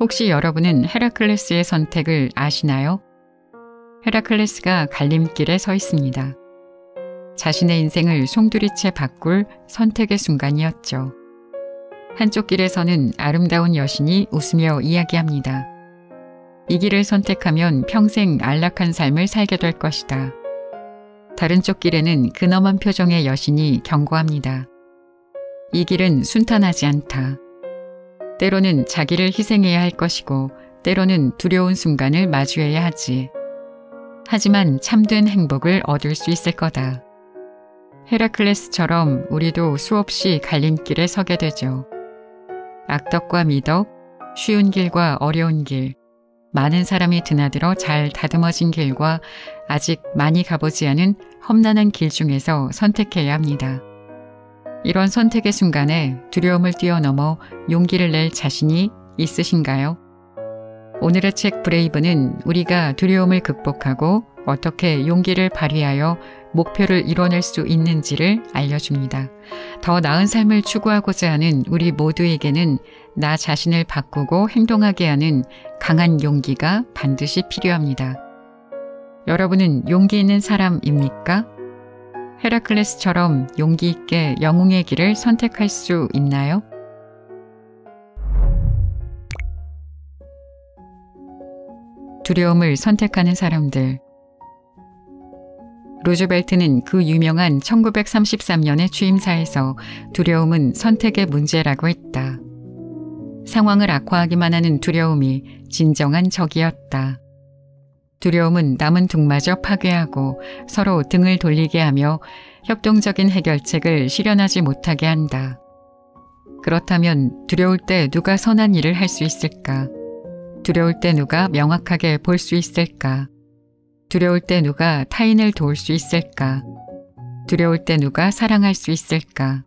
혹시 여러분은 헤라클레스의 선택을 아시나요? 헤라클레스가 갈림길에 서 있습니다. 자신의 인생을 송두리째 바꿀 선택의 순간이었죠. 한쪽 길에서는 아름다운 여신이 웃으며 이야기합니다. 이 길을 선택하면 평생 안락한 삶을 살게 될 것이다. 다른 쪽 길에는 근엄한 표정의 여신이 경고합니다. 이 길은 순탄하지 않다. 때로는 자기를 희생해야 할 것이고 때로는 두려운 순간을 마주해야 하지. 하지만 참된 행복을 얻을 수 있을 거다. 헤라클레스처럼 우리도 수없이 갈림길에 서게 되죠. 악덕과 미덕, 쉬운 길과 어려운 길, 많은 사람이 드나들어 잘 다듬어진 길과 아직 많이 가보지 않은 험난한 길 중에서 선택해야 합니다. 이런 선택의 순간에 두려움을 뛰어넘어 용기를 낼 자신이 있으신가요? 오늘의 책 브레이브는 우리가 두려움을 극복하고 어떻게 용기를 발휘하여 목표를 이뤄낼 수 있는지를 알려줍니다. 더 나은 삶을 추구하고자 하는 우리 모두에게는 나 자신을 바꾸고 행동하게 하는 강한 용기가 반드시 필요합니다. 여러분은 용기 있는 사람입니까? 헤라클레스처럼 용기 있게 영웅의 길을 선택할 수 있나요? 두려움을 선택하는 사람들. 루즈벨트는 그 유명한 1933년의 취임사에서 두려움은 선택의 문제라고 했다. 상황을 악화하기만 하는 두려움이 진정한 적이었다. 두려움은 남은 둥마저 파괴하고 서로 등을 돌리게 하며 협동적인 해결책을 실현하지 못하게 한다. 그렇다면 두려울 때 누가 선한 일을 할 수 있을까? 두려울 때 누가 명확하게 볼 수 있을까? 두려울 때 누가 타인을 도울 수 있을까? 두려울 때 누가 사랑할 수 있을까?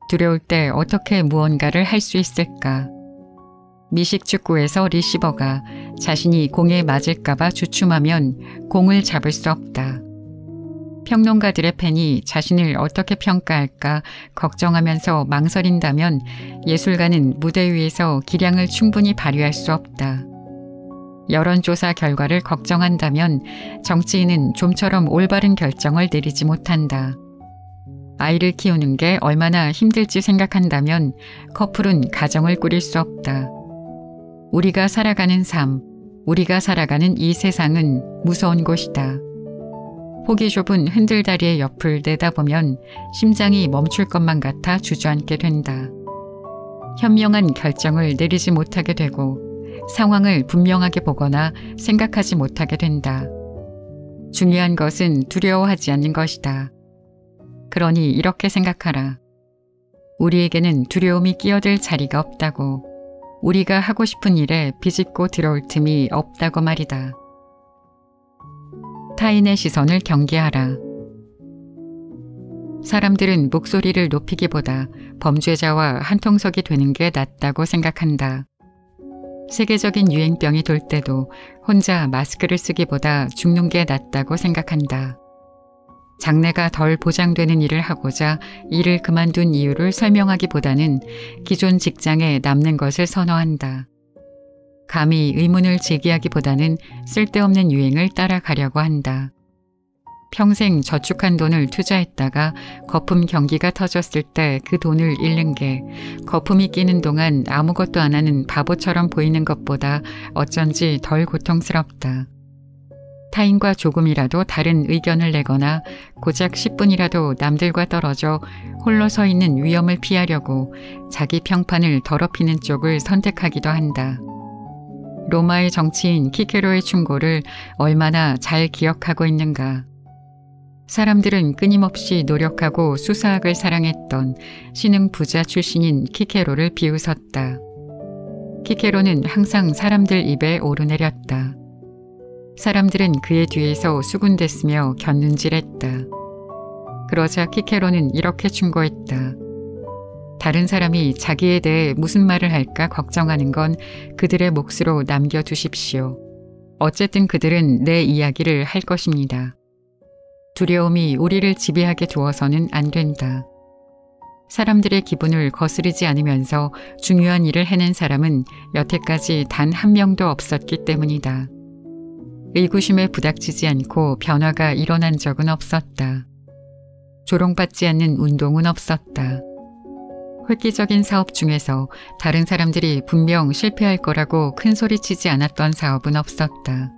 두려울 때 어떻게 무언가를 할 수 있을까? 미식축구에서 리시버가 자신이 공에 맞을까봐 주춤하면 공을 잡을 수 없다. 평론가들의 팬이 자신을 어떻게 평가할까 걱정하면서 망설인다면 예술가는 무대 위에서 기량을 충분히 발휘할 수 없다. 여론조사 결과를 걱정한다면 정치인은 좀처럼 올바른 결정을 내리지 못한다. 아이를 키우는 게 얼마나 힘들지 생각한다면 커플은 가정을 꾸릴 수 없다. 우리가 살아가는 삶, 우리가 살아가는 이 세상은 무서운 곳이다. 폭이 좁은 흔들다리의 옆을 내다보면 심장이 멈출 것만 같아 주저앉게 된다. 현명한 결정을 내리지 못하게 되고 상황을 분명하게 보거나 생각하지 못하게 된다. 중요한 것은 두려워하지 않는 것이다. 그러니 이렇게 생각하라. 우리에게는 두려움이 끼어들 자리가 없다고. 우리가 하고 싶은 일에 비집고 들어올 틈이 없다고 말이다. 타인의 시선을 경계하라. 사람들은 목소리를 높이기보다 범죄자와 한통속이 되는 게 낫다고 생각한다. 세계적인 유행병이 돌 때도 혼자 마스크를 쓰기보다 죽는 게 낫다고 생각한다. 장래가 덜 보장되는 일을 하고자 일을 그만둔 이유를 설명하기보다는 기존 직장에 남는 것을 선호한다. 감히 의문을 제기하기보다는 쓸데없는 유행을 따라가려고 한다. 평생 저축한 돈을 투자했다가 거품 경기가 터졌을 때 그 돈을 잃는 게 거품이 끼는 동안 아무것도 안 하는 바보처럼 보이는 것보다 어쩐지 덜 고통스럽다. 타인과 조금이라도 다른 의견을 내거나 고작 10분이라도 남들과 떨어져 홀로 서 있는 위험을 피하려고 자기 평판을 더럽히는 쪽을 선택하기도 한다. 로마의 정치인 키케로의 충고를 얼마나 잘 기억하고 있는가. 사람들은 끊임없이 노력하고 수사학을 사랑했던 신흥 부자 출신인 키케로를 비웃었다. 키케로는 항상 사람들 입에 오르내렸다. 사람들은 그의 뒤에서 수군댔으며 곁눈질했다. 그러자 키케로는 이렇게 충고했다. 다른 사람이 자기에 대해 무슨 말을 할까 걱정하는 건 그들의 몫으로 남겨두십시오. 어쨌든 그들은 내 이야기를 할 것입니다. 두려움이 우리를 지배하게 두어서는 안 된다. 사람들의 기분을 거스르지 않으면서 중요한 일을 해낸 사람은 여태까지 단 한 명도 없었기 때문이다. 의구심에 부닥치지 않고 변화가 일어난 적은 없었다. 조롱받지 않는 운동은 없었다. 획기적인 사업 중에서 다른 사람들이 분명 실패할 거라고 큰 소리치지 않았던 사업은 없었다.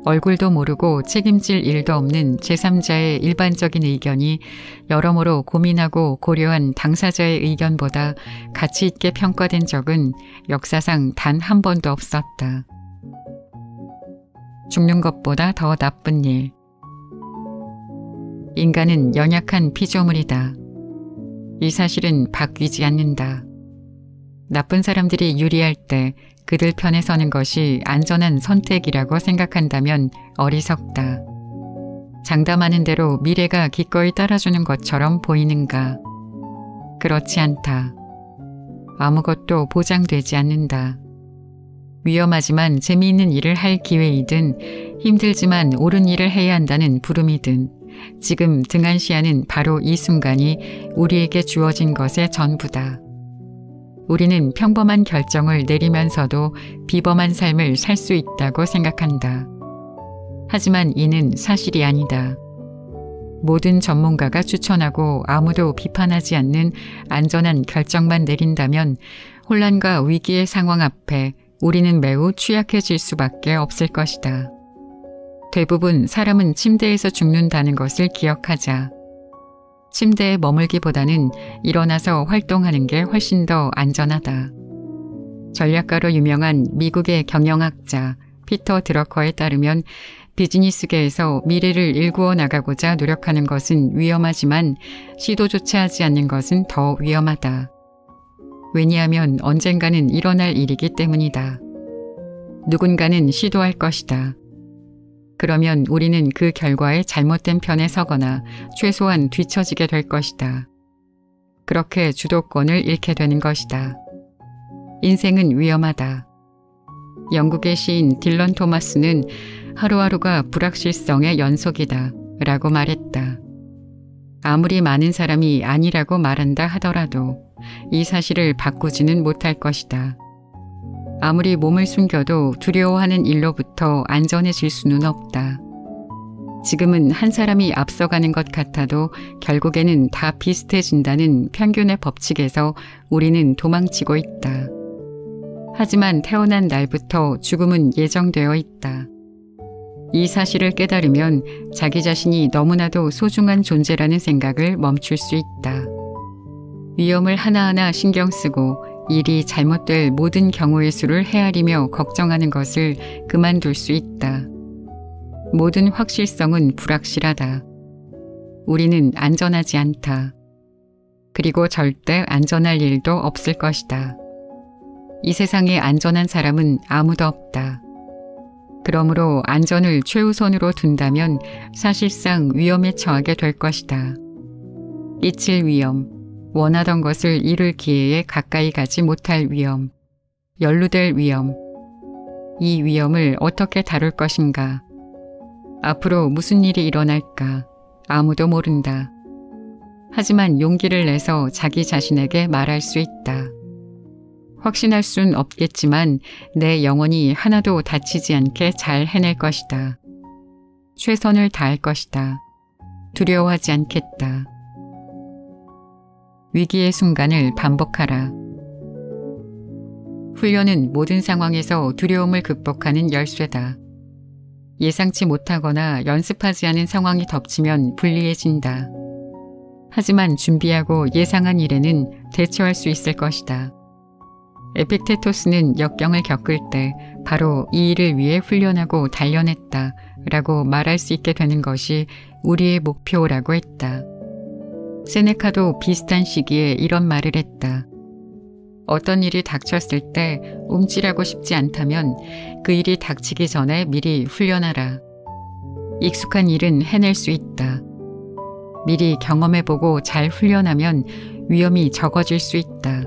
얼굴도 모르고 책임질 일도 없는 제3자의 일반적인 의견이 여러모로 고민하고 고려한 당사자의 의견보다 가치 있게 평가된 적은 역사상 단 한 번도 없었다. 죽는 것보다 더 나쁜 일. 인간은 연약한 피조물이다. 이 사실은 바뀌지 않는다. 나쁜 사람들이 유리할 때 그들 편에 서는 것이 안전한 선택이라고 생각한다면 어리석다. 장담하는 대로 미래가 기꺼이 따라주는 것처럼 보이는가? 그렇지 않다. 아무것도 보장되지 않는다. 위험하지만 재미있는 일을 할 기회이든 힘들지만 옳은 일을 해야 한다는 부름이든 지금 등한시하는 바로 이 순간이 우리에게 주어진 것의 전부다. 우리는 평범한 결정을 내리면서도 비범한 삶을 살 수 있다고 생각한다. 하지만 이는 사실이 아니다. 모든 전문가가 추천하고 아무도 비판하지 않는 안전한 결정만 내린다면 혼란과 위기의 상황 앞에 우리는 매우 취약해질 수밖에 없을 것이다. 대부분 사람은 침대에서 죽는다는 것을 기억하자. 침대에 머물기보다는 일어나서 활동하는 게 훨씬 더 안전하다. 전략가로 유명한 미국의 경영학자 피터 드러커에 따르면 비즈니스계에서 미래를 일구어 나가고자 노력하는 것은 위험하지만 시도조차 하지 않는 것은 더 위험하다. 왜냐하면 언젠가는 일어날 일이기 때문이다. 누군가는 시도할 것이다. 그러면 우리는 그 결과에 잘못된 편에 서거나 최소한 뒤처지게 될 것이다. 그렇게 주도권을 잃게 되는 것이다. 인생은 위험하다. 영국의 시인 딜런 토마스는 하루하루가 불확실성의 연속이다 라고 말했다. 아무리 많은 사람이 아니라고 말한다 하더라도 이 사실을 바꾸지는 못할 것이다. 아무리 몸을 숨겨도 두려워하는 일로부터 안전해질 수는 없다. 지금은 한 사람이 앞서가는 것 같아도 결국에는 다 비슷해진다는 평균의 법칙에서 우리는 도망치고 있다. 하지만 태어난 날부터 죽음은 예정되어 있다. 이 사실을 깨달으면 자기 자신이 너무나도 소중한 존재라는 생각을 멈출 수 있다. 위험을 하나하나 신경 쓰고 일이 잘못될 모든 경우의 수를 헤아리며 걱정하는 것을 그만둘 수 있다. 모든 확실성은 불확실하다. 우리는 안전하지 않다. 그리고 절대 안전할 일도 없을 것이다. 이 세상에 안전한 사람은 아무도 없다. 그러므로 안전을 최우선으로 둔다면 사실상 위험에 처하게 될 것이다. 끼칠 위험, 원하던 것을 이룰 기회에 가까이 가지 못할 위험, 연루될 위험. 이 위험을 어떻게 다룰 것인가? 앞으로 무슨 일이 일어날까? 아무도 모른다. 하지만 용기를 내서 자기 자신에게 말할 수 있다. 확신할 순 없겠지만 내 영혼이 하나도 다치지 않게 잘 해낼 것이다. 최선을 다할 것이다. 두려워하지 않겠다. 위기의 순간을 반복하라. 훈련은 모든 상황에서 두려움을 극복하는 열쇠다. 예상치 못하거나 연습하지 않은 상황이 덮치면 불리해진다. 하지만 준비하고 예상한 일에는 대처할 수 있을 것이다. 에픽테토스는 역경을 겪을 때 바로 이 일을 위해 훈련하고 단련했다 라고 말할 수 있게 되는 것이 우리의 목표라고 했다. 세네카도 비슷한 시기에 이런 말을 했다. 어떤 일이 닥쳤을 때 움찔하고 싶지 않다면 그 일이 닥치기 전에 미리 훈련하라. 익숙한 일은 해낼 수 있다. 미리 경험해보고 잘 훈련하면 위험이 적어질 수 있다.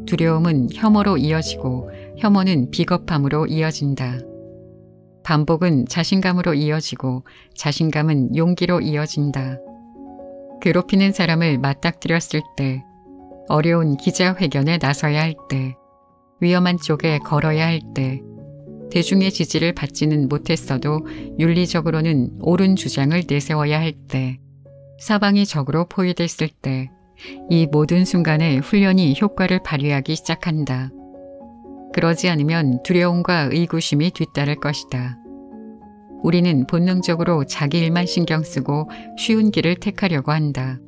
두려움은 혐오로 이어지고 혐오는 비겁함으로 이어진다. 반복은 자신감으로 이어지고 자신감은 용기로 이어진다. 괴롭히는 사람을 맞닥뜨렸을 때, 어려운 기자회견에 나서야 할 때, 위험한 쪽에 걸어야 할 때, 대중의 지지를 받지는 못했어도 윤리적으로는 옳은 주장을 내세워야 할 때, 사방이 적으로 포위됐을 때, 이 모든 순간에 훈련이 효과를 발휘하기 시작한다. 그러지 않으면 두려움과 의구심이 뒤따를 것이다. 우리는 본능적으로 자기 일만 신경 쓰고 쉬운 길을 택하려고 한다.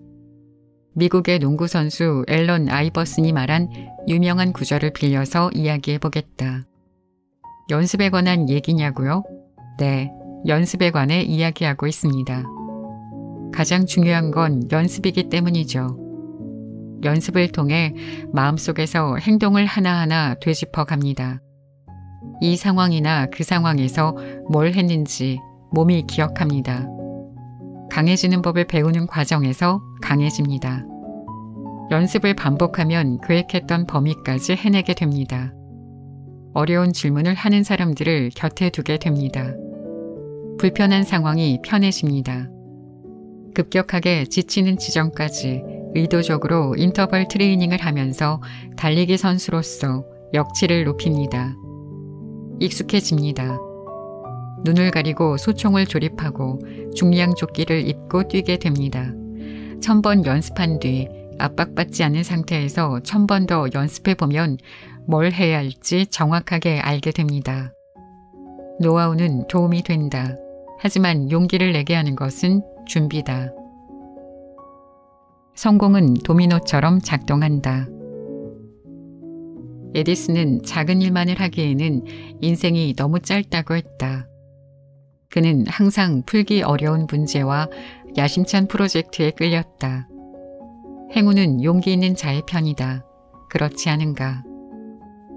미국의 농구 선수 앨런 아이버슨이 말한 유명한 구절을 빌려서 이야기해 보겠다. 연습에 관한 얘기냐고요? 네, 연습에 관해 이야기하고 있습니다. 가장 중요한 건 연습이기 때문이죠. 연습을 통해 마음속에서 행동을 하나하나 되짚어 갑니다. 이 상황이나 그 상황에서 뭘 했는지 몸이 기억합니다. 강해지는 법을 배우는 과정에서 강해집니다. 연습을 반복하면 계획했던 범위까지 해내게 됩니다. 어려운 질문을 하는 사람들을 곁에 두게 됩니다. 불편한 상황이 편해집니다. 급격하게 지치는 지점까지 의도적으로 인터벌 트레이닝을 하면서 달리기 선수로서 역치를 높입니다. 익숙해집니다. 눈을 가리고 소총을 조립하고 중량 조끼를 입고 뛰게 됩니다. 1000번 연습한 뒤 압박받지 않은 상태에서 1000번 더 연습해보면 뭘 해야 할지 정확하게 알게 됩니다. 노하우는 도움이 된다. 하지만 용기를 내게 하는 것은 준비다. 성공은 도미노처럼 작동한다. 에디슨은 작은 일만을 하기에는 인생이 너무 짧다고 했다. 그는 항상 풀기 어려운 문제와 야심찬 프로젝트에 끌렸다. 행운은 용기 있는 자의 편이다. 그렇지 않은가?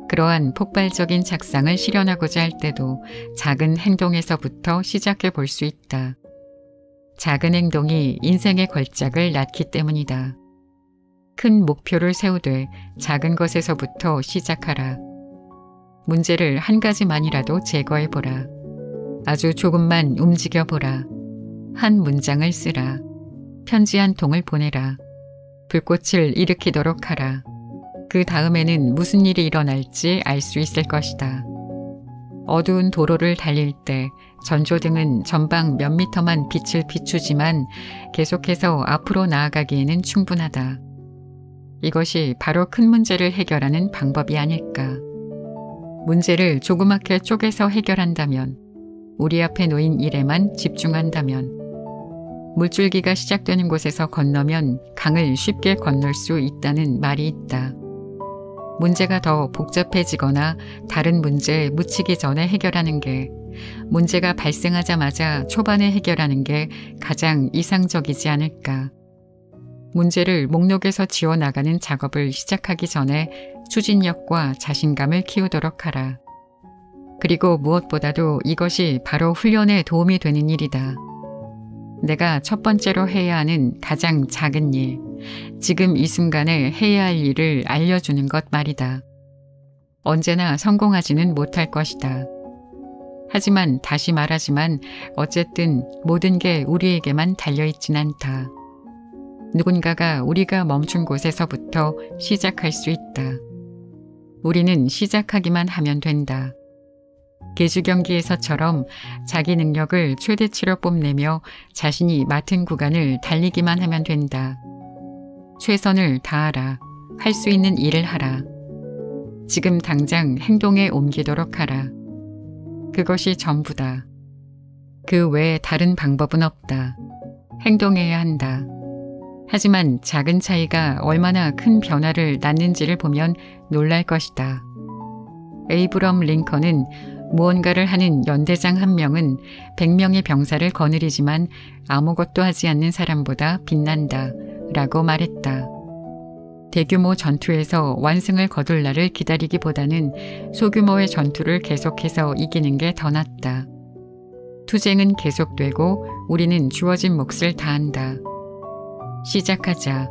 그러한 폭발적인 작상을 실현하고자 할 때도 작은 행동에서부터 시작해 볼 수 있다. 작은 행동이 인생의 걸작을 낳기 때문이다. 큰 목표를 세우되 작은 것에서부터 시작하라. 문제를 한 가지만이라도 제거해보라. 아주 조금만 움직여보라. 한 문장을 쓰라. 편지 한 통을 보내라. 불꽃을 일으키도록 하라. 그 다음에는 무슨 일이 일어날지 알 수 있을 것이다. 어두운 도로를 달릴 때 전조등은 전방 몇 미터만 빛을 비추지만 계속해서 앞으로 나아가기에는 충분하다. 이것이 바로 큰 문제를 해결하는 방법이 아닐까. 문제를 조그맣게 쪼개서 해결한다면, 우리 앞에 놓인 일에만 집중한다면, 물줄기가 시작되는 곳에서 건너면 강을 쉽게 건널 수 있다는 말이 있다. 문제가 더 복잡해지거나 다른 문제에 묻히기 전에 해결하는 게, 문제가 발생하자마자 초반에 해결하는 게 가장 이상적이지 않을까. 문제를 목록에서 지워나가는 작업을 시작하기 전에 추진력과 자신감을 키우도록 하라. 그리고 무엇보다도 이것이 바로 훈련에 도움이 되는 일이다. 내가 첫 번째로 해야 하는 가장 작은 일, 지금 이 순간에 해야 할 일을 알려주는 것 말이다. 언제나 성공하지는 못할 것이다. 하지만 다시 말하지만 어쨌든 모든 게 우리에게만 달려있진 않다. 누군가가 우리가 멈춘 곳에서부터 시작할 수 있다. 우리는 시작하기만 하면 된다. 계주 경기에서처럼 자기 능력을 최대치로 뽐내며 자신이 맡은 구간을 달리기만 하면 된다. 최선을 다하라. 할 수 있는 일을 하라. 지금 당장 행동에 옮기도록 하라. 그것이 전부다. 그 외에 다른 방법은 없다. 행동해야 한다. 하지만 작은 차이가 얼마나 큰 변화를 낳는지를 보면 놀랄 것이다. 에이브럼 링컨은 무언가를 하는 연대장 한 명은 100명의 병사를 거느리지만 아무것도 하지 않는 사람보다 빛난다 라고 말했다. 대규모 전투에서 완승을 거둘 날을 기다리기보다는 소규모의 전투를 계속해서 이기는 게 더 낫다. 투쟁은 계속되고 우리는 주어진 몫을 다한다. 시작하자.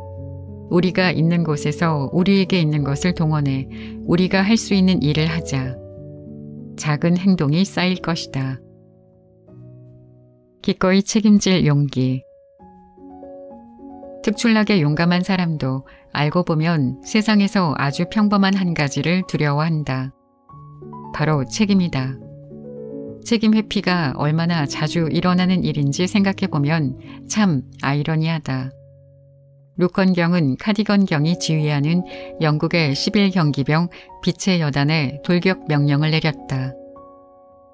우리가 있는 곳에서 우리에게 있는 것을 동원해 우리가 할 수 있는 일을 하자. 작은 행동이 쌓일 것이다. 기꺼이 책임질 용기. 특출나게 용감한 사람도 알고 보면 세상에서 아주 평범한 한 가지를 두려워한다. 바로 책임이다. 책임 회피가 얼마나 자주 일어나는 일인지 생각해보면 참 아이러니하다. 루컨경은 카디건경이 지휘하는 영국의 11경기병 빛의 여단에 돌격 명령을 내렸다.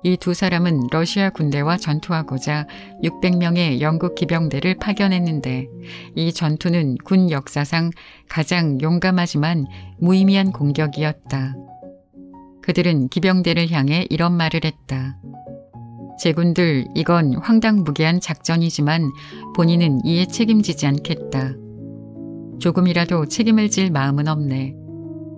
이 두 사람은 러시아 군대와 전투하고자 600명의 영국 기병대를 파견했는데 이 전투는 군 역사상 가장 용감하지만 무의미한 공격이었다. 그들은 기병대를 향해 이런 말을 했다. 제군들, 이건 황당무계한 작전이지만 본인은 이에 책임지지 않겠다. 조금이라도 책임을 질 마음은 없네.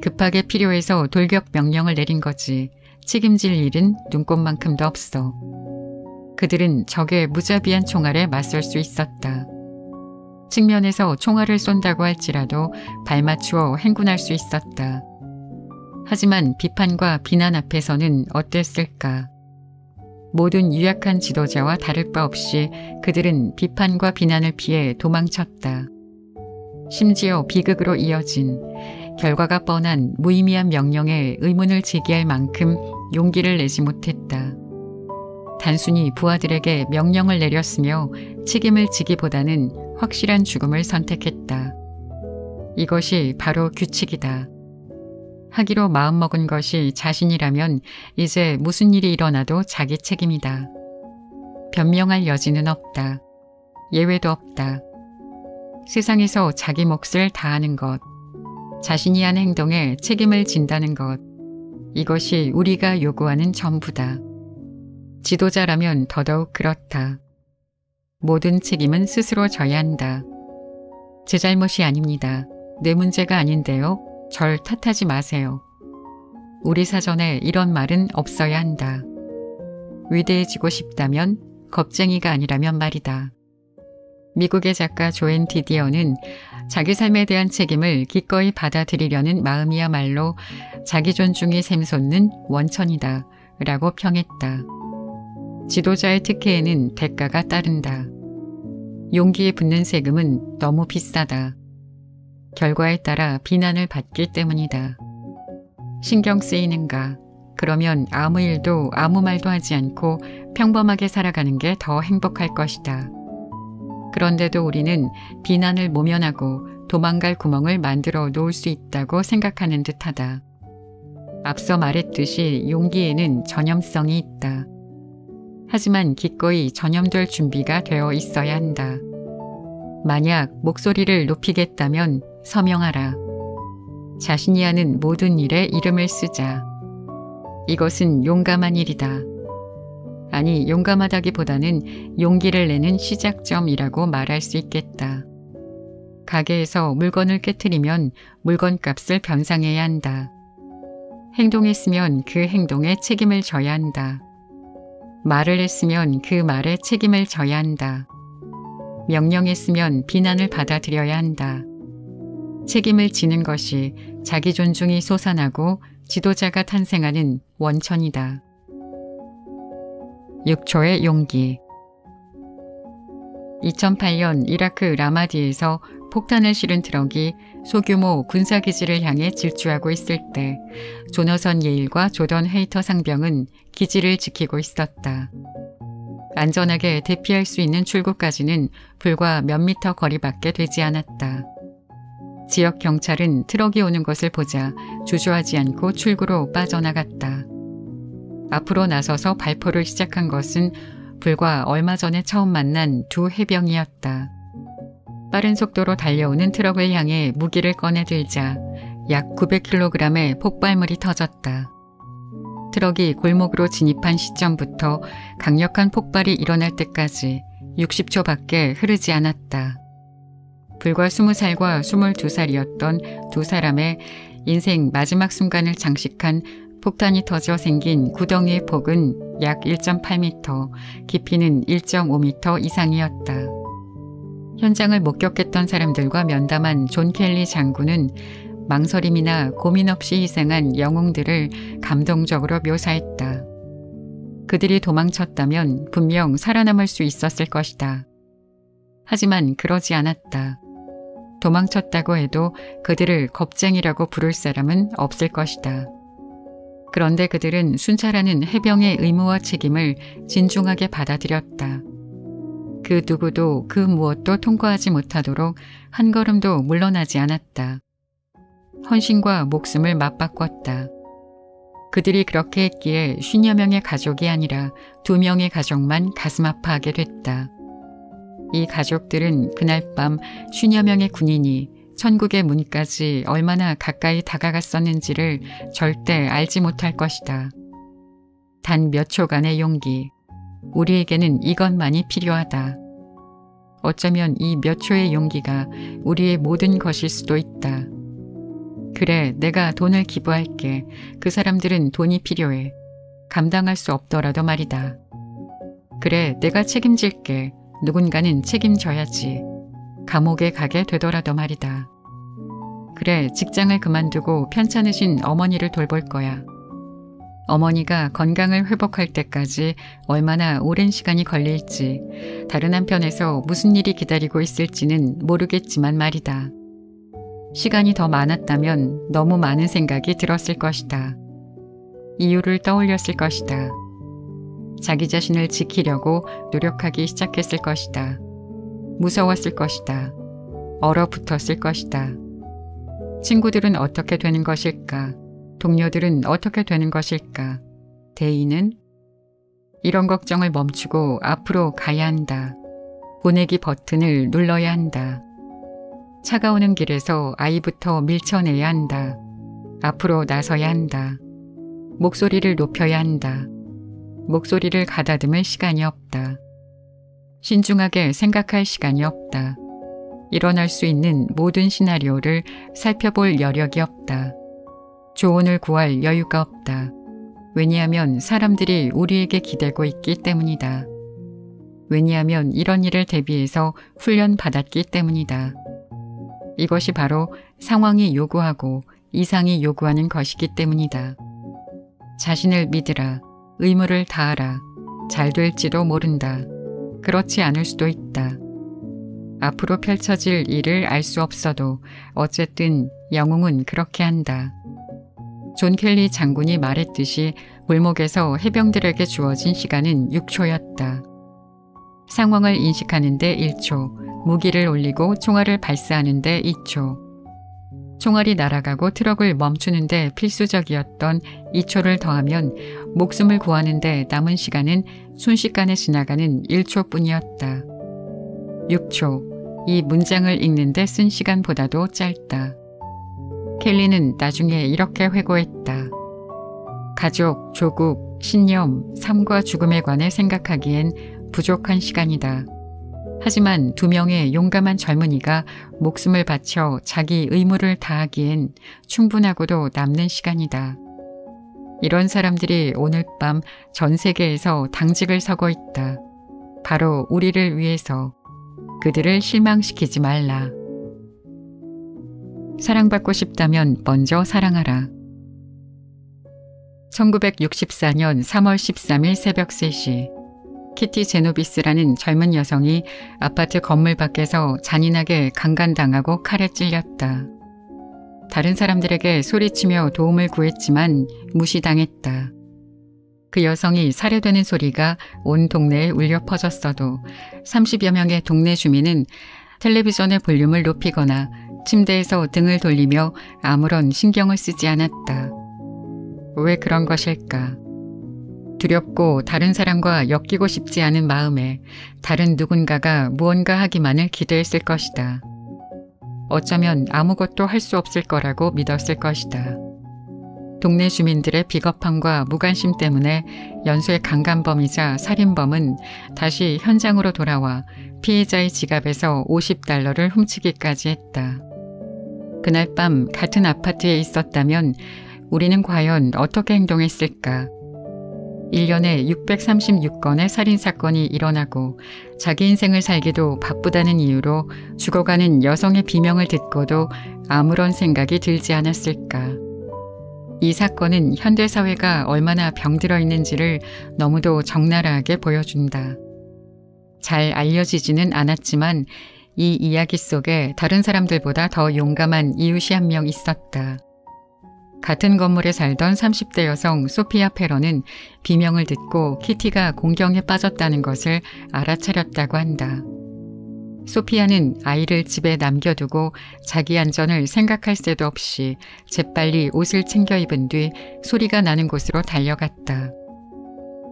급하게 필요해서 돌격 명령을 내린 거지. 책임질 일은 눈꼽만큼도 없어. 그들은 적의 무자비한 총알에 맞설 수 있었다. 측면에서 총알을 쏜다고 할지라도 발맞추어 행군할 수 있었다. 하지만 비판과 비난 앞에서는 어땠을까? 모든 유약한 지도자와 다를 바 없이 그들은 비판과 비난을 피해 도망쳤다. 심지어 비극으로 이어진 결과가 뻔한 무의미한 명령에 의문을 제기할 만큼 용기를 내지 못했다. 단순히 부하들에게 명령을 내렸으며 책임을 지기보다는 확실한 죽음을 선택했다. 이것이 바로 규칙이다. 하기로 마음먹은 것이 자신이라면 이제 무슨 일이 일어나도 자기 책임이다. 변명할 여지는 없다. 예외도 없다. 세상에서 자기 몫을 다하는 것, 자신이 한 행동에 책임을 진다는 것, 이것이 우리가 요구하는 전부다. 지도자라면 더더욱 그렇다. 모든 책임은 스스로 져야 한다. 제 잘못이 아닙니다. 내 문제가 아닌데요. 절 탓하지 마세요. 우리 사전에 이런 말은 없어야 한다. 위대해지고 싶다면 겁쟁이가 아니라면 말이다. 미국의 작가 조앤 디디어는 자기 삶에 대한 책임을 기꺼이 받아들이려는 마음이야말로 자기 존중이 샘솟는 원천이다 라고 평했다. 지도자의 특혜에는 대가가 따른다. 용기에 붙는 세금은 너무 비싸다. 결과에 따라 비난을 받기 때문이다. 신경 쓰이는가? 그러면 아무 일도 아무 말도 하지 않고 평범하게 살아가는 게 더 행복할 것이다. 그런데도 우리는 비난을 모면하고 도망갈 구멍을 만들어 놓을 수 있다고 생각하는 듯하다. 앞서 말했듯이 용기에는 전염성이 있다. 하지만 기꺼이 전염될 준비가 되어 있어야 한다. 만약 목소리를 높이겠다면 서명하라. 자신이 하는 모든 일에 이름을 쓰자. 이것은 용감한 일이다. 아니, 용감하다기보다는 용기를 내는 시작점이라고 말할 수 있겠다. 가게에서 물건을 깨트리면 물건값을 변상해야 한다. 행동했으면 그 행동에 책임을 져야 한다. 말을 했으면 그 말에 책임을 져야 한다. 명령했으면 비난을 받아들여야 한다. 책임을 지는 것이 자기 존중이 솟아나고 지도자가 탄생하는 원천이다. 6초의 용기. 2008년 이라크 라마디에서 폭탄을 실은 트럭이 소규모 군사기지를 향해 질주하고 있을 때 조너선 예일과 조던 헤이터 상병은 기지를 지키고 있었다. 안전하게 대피할 수 있는 출구까지는 불과 몇 미터 거리밖에 되지 않았다. 지역 경찰은 트럭이 오는 것을 보자 주저하지 않고 출구로 빠져나갔다. 앞으로 나서서 발포를 시작한 것은 불과 얼마 전에 처음 만난 두 해병이었다. 빠른 속도로 달려오는 트럭을 향해 무기를 꺼내들자 약 900kg의 폭발물이 터졌다. 트럭이 골목으로 진입한 시점부터 강력한 폭발이 일어날 때까지 60초밖에 흐르지 않았다. 불과 20살과 22살이었던 두 사람의 인생 마지막 순간을 장식한 폭탄이 터져 생긴 구덩이의 폭은 약 1.8m, 깊이는 1.5m 이상이었다. 현장을 목격했던 사람들과 면담한 존 켈리 장군은 망설임이나 고민 없이 희생한 영웅들을 감동적으로 묘사했다. 그들이 도망쳤다면 분명 살아남을 수 있었을 것이다. 하지만 그러지 않았다. 도망쳤다고 해도 그들을 겁쟁이라고 부를 사람은 없을 것이다. 그런데 그들은 순찰하는 해병의 의무와 책임을 진중하게 받아들였다. 그 누구도 그 무엇도 통과하지 못하도록 한 걸음도 물러나지 않았다. 헌신과 목숨을 맞바꿨다. 그들이 그렇게 했기에 50여 명의 가족이 아니라 2명의 가족만 가슴 아파하게 됐다. 이 가족들은 그날 밤 50여 명의 군인이 천국의 문까지 얼마나 가까이 다가갔었는지를 절대 알지 못할 것이다. 단 몇 초간의 용기, 우리에게는 이것만이 필요하다. 어쩌면 이 몇 초의 용기가 우리의 모든 것일 수도 있다. 그래, 내가 돈을 기부할게. 그 사람들은 돈이 필요해. 감당할 수 없더라도 말이다. 그래, 내가 책임질게. 누군가는 책임져야지. 감옥에 가게 되더라도 말이다. 그래, 직장을 그만두고 편찮으신 어머니를 돌볼 거야. 어머니가 건강을 회복할 때까지 얼마나 오랜 시간이 걸릴지, 다른 한편에서 무슨 일이 기다리고 있을지는 모르겠지만 말이다. 시간이 더 많았다면 너무 많은 생각이 들었을 것이다. 이유를 떠올렸을 것이다. 자기 자신을 지키려고 노력하기 시작했을 것이다. 무서웠을 것이다. 얼어붙었을 것이다. 친구들은 어떻게 되는 것일까? 동료들은 어떻게 되는 것일까? 대의는? 이런 걱정을 멈추고 앞으로 가야 한다. 보내기 버튼을 눌러야 한다. 차가우는 길에서 아이부터 밀쳐내야 한다. 앞으로 나서야 한다. 목소리를 높여야 한다. 목소리를 가다듬을 시간이 없다. 신중하게 생각할 시간이 없다. 일어날 수 있는 모든 시나리오를 살펴볼 여력이 없다. 조언을 구할 여유가 없다. 왜냐하면 사람들이 우리에게 기대고 있기 때문이다. 왜냐하면 이런 일을 대비해서 훈련받았기 때문이다. 이것이 바로 상황이 요구하고 이상이 요구하는 것이기 때문이다. 자신을 믿으라. 의무를 다하라. 잘 될지도 모른다. 그렇지 않을 수도 있다. 앞으로 펼쳐질 일을 알 수 없어도 어쨌든 영웅은 그렇게 한다. 존 켈리 장군이 말했듯이 골목에서 해병들에게 주어진 시간은 6초였다. 상황을 인식하는 데 1초, 무기를 올리고 총알을 발사하는 데 2초, 총알이 날아가고 트럭을 멈추는 데 필수적이었던 2초를 더하면 목숨을 구하는 데 남은 시간은 순식간에 지나가는 1초뿐이었다. 6초, 이 문장을 읽는 데 쓴 시간보다도 짧다. 켈리는 나중에 이렇게 회고했다. 가족, 조국, 신념, 삶과 죽음에 관해 생각하기엔 부족한 시간이다. 하지만 2명의 용감한 젊은이가 목숨을 바쳐 자기 의무를 다하기엔 충분하고도 남는 시간이다. 이런 사람들이 오늘 밤 전 세계에서 당직을 서고 있다. 바로 우리를 위해서. 그들을 실망시키지 말라. 사랑받고 싶다면 먼저 사랑하라. 1964년 3월 13일 새벽 3시 키티 제노비스라는 젊은 여성이 아파트 건물 밖에서 잔인하게 강간당하고 칼에 찔렸다. 다른 사람들에게 소리치며 도움을 구했지만 무시당했다. 그 여성이 살해되는 소리가 온 동네에 울려 퍼졌어도 30여 명의 동네 주민은 텔레비전의 볼륨을 높이거나 침대에서 등을 돌리며 아무런 신경을 쓰지 않았다. 왜 그런 것일까? 두렵고 다른 사람과 엮이고 싶지 않은 마음에 다른 누군가가 무언가 하기만을 기대했을 것이다. 어쩌면 아무것도 할 수 없을 거라고 믿었을 것이다. 동네 주민들의 비겁함과 무관심 때문에 연쇄 강간범이자 살인범은 다시 현장으로 돌아와 피해자의 지갑에서 $50를 훔치기까지 했다. 그날 밤 같은 아파트에 있었다면 우리는 과연 어떻게 행동했을까? 1년에 636건의 살인사건이 일어나고 자기 인생을 살기도 바쁘다는 이유로 죽어가는 여성의 비명을 듣고도 아무런 생각이 들지 않았을까? 이 사건은 현대사회가 얼마나 병들어 있는지를 너무도 적나라하게 보여준다. 잘 알려지지는 않았지만 이 이야기 속에 다른 사람들보다 더 용감한 이웃이 한 명 있었다. 같은 건물에 살던 30대 여성 소피아 페런은 비명을 듣고 키티가 공경에 빠졌다는 것을 알아차렸다고 한다. 소피아는 아이를 집에 남겨두고 자기 안전을 생각할 새도 없이 재빨리 옷을 챙겨 입은 뒤 소리가 나는 곳으로 달려갔다.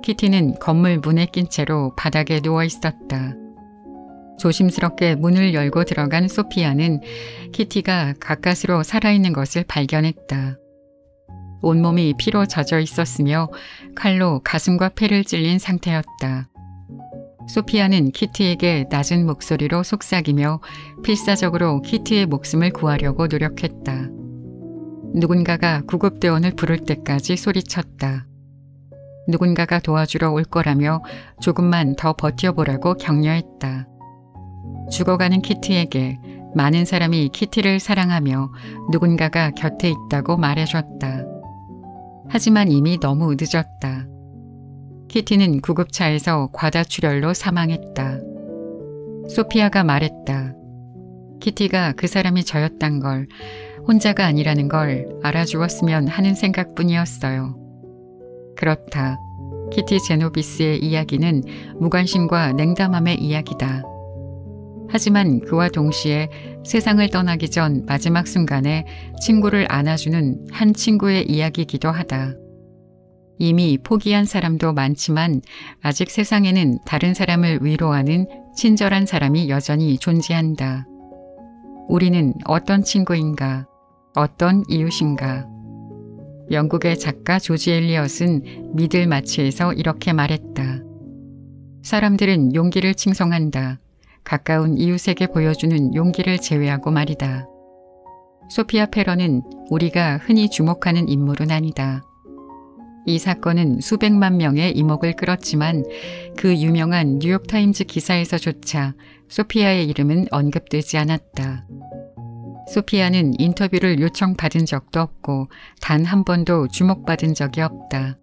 키티는 건물 문에 낀 채로 바닥에 누워 있었다. 조심스럽게 문을 열고 들어간 소피아는 키티가 가까스로 살아있는 것을 발견했다. 온몸이 피로 젖어 있었으며 칼로 가슴과 폐를 찔린 상태였다. 소피아는 키티에게 낮은 목소리로 속삭이며 필사적으로 키티의 목숨을 구하려고 노력했다. 누군가가 구급대원을 부를 때까지 소리쳤다. 누군가가 도와주러 올 거라며 조금만 더 버텨보라고 격려했다. 죽어가는 키티에게 많은 사람이 키티를 사랑하며 누군가가 곁에 있다고 말해줬다. 하지만 이미 너무 늦었다. 키티는 구급차에서 과다출혈로 사망했다. 소피아가 말했다. 키티가 그 사람이 저였단 걸, 혼자가 아니라는 걸 알아주었으면 하는 생각뿐이었어요. 그렇다. 키티 제노비스의 이야기는 무관심과 냉담함의 이야기다. 하지만 그와 동시에 세상을 떠나기 전 마지막 순간에 친구를 안아주는 한 친구의 이야기이기도 하다. 이미 포기한 사람도 많지만 아직 세상에는 다른 사람을 위로하는 친절한 사람이 여전히 존재한다. 우리는 어떤 친구인가? 어떤 이웃인가? 영국의 작가 조지 엘리엇은 미들 마치에서 이렇게 말했다. 사람들은 용기를 칭송한다. 가까운 이웃에게 보여주는 용기를 제외하고 말이다. 소피아 페런은 우리가 흔히 주목하는 인물은 아니다. 이 사건은 수백만 명의 이목을 끌었지만 그 유명한 뉴욕타임즈 기사에서조차 소피아의 이름은 언급되지 않았다. 소피아는 인터뷰를 요청받은 적도 없고 단 한 번도 주목받은 적이 없다.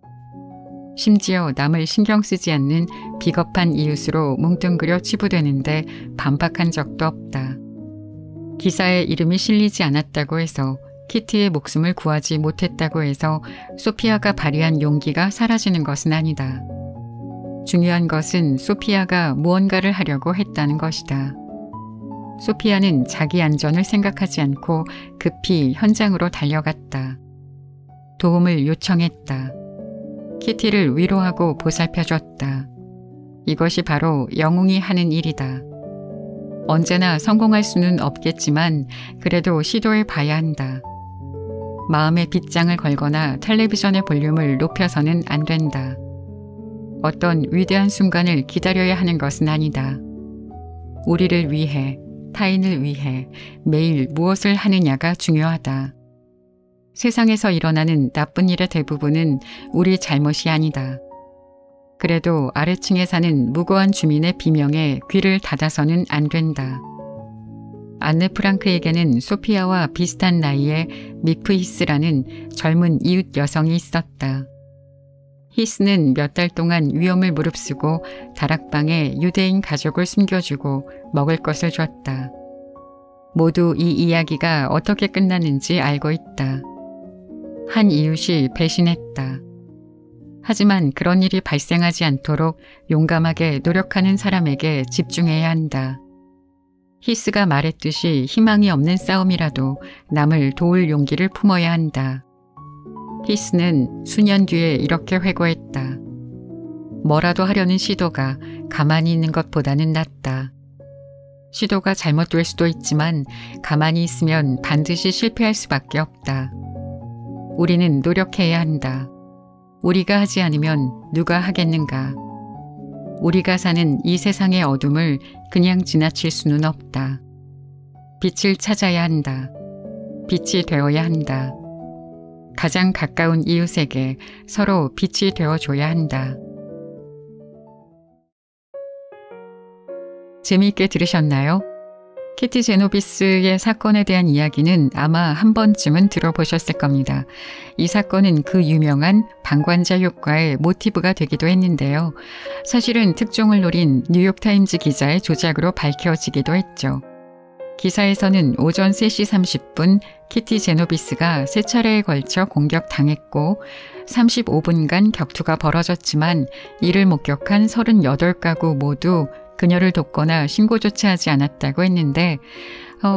심지어 남을 신경 쓰지 않는 비겁한 이웃으로 뭉뚱그려 치부되는데 반박한 적도 없다. 기사에 이름이 실리지 않았다고 해서 키티의 목숨을 구하지 못했다고 해서 소피아가 발휘한 용기가 사라지는 것은 아니다. 중요한 것은 소피아가 무언가를 하려고 했다는 것이다. 소피아는 자기 안전을 생각하지 않고 급히 현장으로 달려갔다. 도움을 요청했다. 키티를 위로하고 보살펴줬다. 이것이 바로 영웅이 하는 일이다. 언제나 성공할 수는 없겠지만 그래도 시도해 봐야 한다. 마음의 빗장을 걸거나 텔레비전의 볼륨을 높여서는 안 된다. 어떤 위대한 순간을 기다려야 하는 것은 아니다. 우리를 위해, 타인을 위해 매일 무엇을 하느냐가 중요하다. 세상에서 일어나는 나쁜 일의 대부분은 우리 잘못이 아니다. 그래도 아래층에 사는 무고한 주민의 비명에 귀를 닫아서는 안 된다. 안네 프랑크에게는 소피아와 비슷한 나이의 미프 히스라는 젊은 이웃 여성이 있었다. 히스는 몇 달 동안 위험을 무릅쓰고 다락방에 유대인 가족을 숨겨주고 먹을 것을 줬다. 모두 이 이야기가 어떻게 끝났는지 알고 있다. 한 이웃이 배신했다. 하지만 그런 일이 발생하지 않도록 용감하게 노력하는 사람에게 집중해야 한다. 히스가 말했듯이 희망이 없는 싸움이라도 남을 도울 용기를 품어야 한다. 히스는 수년 뒤에 이렇게 회고했다. 뭐라도 하려는 시도가 가만히 있는 것보다는 낫다. 시도가 잘못될 수도 있지만 가만히 있으면 반드시 실패할 수밖에 없다. 우리는 노력해야 한다. 우리가 하지 않으면 누가 하겠는가. 우리가 사는 이 세상의 어둠을 그냥 지나칠 수는 없다. 빛을 찾아야 한다. 빛이 되어야 한다. 가장 가까운 이웃에게 서로 빛이 되어줘야 한다. 재미있게 들으셨나요? 키티 제노비스의 사건에 대한 이야기는 아마 한 번쯤은 들어보셨을 겁니다. 이 사건은 그 유명한 방관자 효과의 모티브가 되기도 했는데요. 사실은 특종을 노린 뉴욕타임즈 기자의 조작으로 밝혀지기도 했죠. 기사에서는 오전 3시 30분 키티 제노비스가 3차례에 걸쳐 공격당했고 35분간 격투가 벌어졌지만 이를 목격한 38가구 모두 그녀를 돕거나 신고조차 하지 않았다고 했는데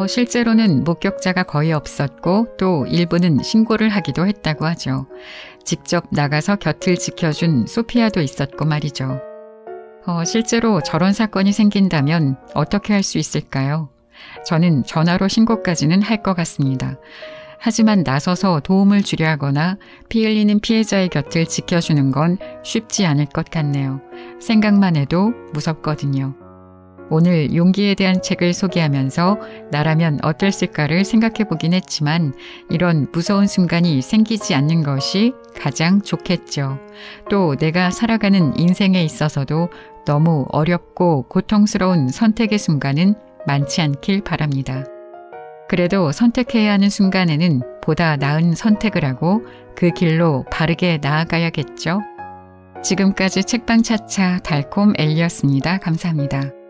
실제로는 목격자가 거의 없었고 또 일부는 신고를 하기도 했다고 하죠. 직접 나가서 곁을 지켜준 소피아도 있었고 말이죠. 실제로 저런 사건이 생긴다면 어떻게 할 수 있을까요? 저는 전화로 신고까지는 할 것 같습니다. 하지만 나서서 도움을 주려 하거나 피 흘리는 피해자의 곁을 지켜주는 건 쉽지 않을 것 같네요. 생각만 해도 무섭거든요. 오늘 용기에 대한 책을 소개하면서 나라면 어땠을까를 생각해 보긴 했지만 이런 무서운 순간이 생기지 않는 것이 가장 좋겠죠. 또 내가 살아가는 인생에 있어서도 너무 어렵고 고통스러운 선택의 순간은 많지 않길 바랍니다. 그래도 선택해야 하는 순간에는 보다 나은 선택을 하고 그 길로 바르게 나아가야겠죠. 지금까지 책방차차 달콤 엘리였습니다. 감사합니다.